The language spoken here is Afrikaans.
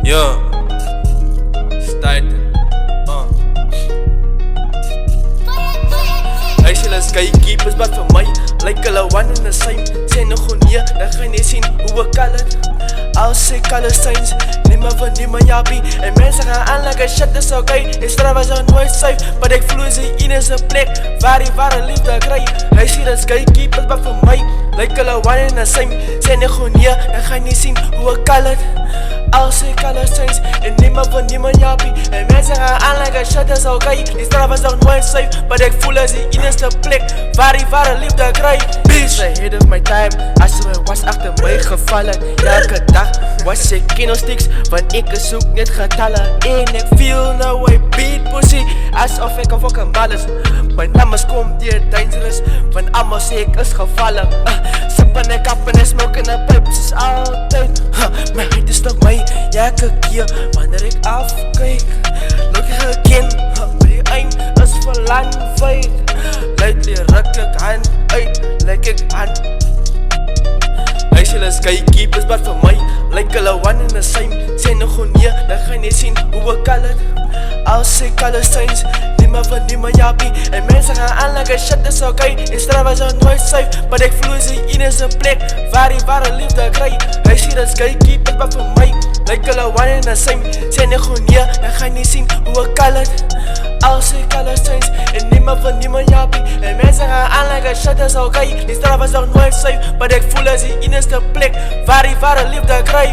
Ja, starten. Hy sê hulle is gatekeepers, but vir my lyk hulle one and the same. Sê nog gewoon nee, dan gaan jy sien hoe ek al het. Al sê color signs, neem maar van die Miami. En mense gaan aan like shit is okay. En straf is al nooit safe, but ek voel sy in is 'n plek waar die ware liefde kry. Hy sê dat is gatekeepers, but vir my lyk hulle one and the same. Sê nog gewoon nee, dan gaan jy sien hoe ek al het. Al sê color signs, en neem maar van die Miami. En mense gaan aan like shit is okay. En straf is al nooit safe, but ek voel sy in is 'n plek waar die ware liefde kry. Bitch, ahead of my time, as my was agter my gevallen. Elke dag was ek kinostiks, want ek soek net getalle. En ek feel nou I beat pussy, asof ek 'n fucking mal is. My nummers kom deur dangerous, want almal sê ek is gevallen. Sippin ek op en ek smoke in 'n pipe soos altyd. My hand is nog my, ja ek keer wanneer ek afkyk. Look again, by die eind is verlang wyd. Lately ruk ek hand uit, like ek hand. Hy sê hulle is gatekeepers, but vir my lyk hulle one and the same. Sê nog gewoon nee, dan gaan jy sien hoe ek al het. Al sê color signs, neem maar van die Miami. En mense gaan aan like shit is okay. En straf is al nooit safe, but ek voel sy in is 'n plek waar die ware liefde kry. Hy sê dat is gatekeepers, but vir my lyk hulle one and the same. Sê nog gewoon nee, dan gaan jy sien hoe ek al het. Al sê color signs, en neem maar van die Miami. En mense gaan aan like shit is okay. En straf is al nooit safe, but ek voel sy in is 'n plek waar die ware liefde kry.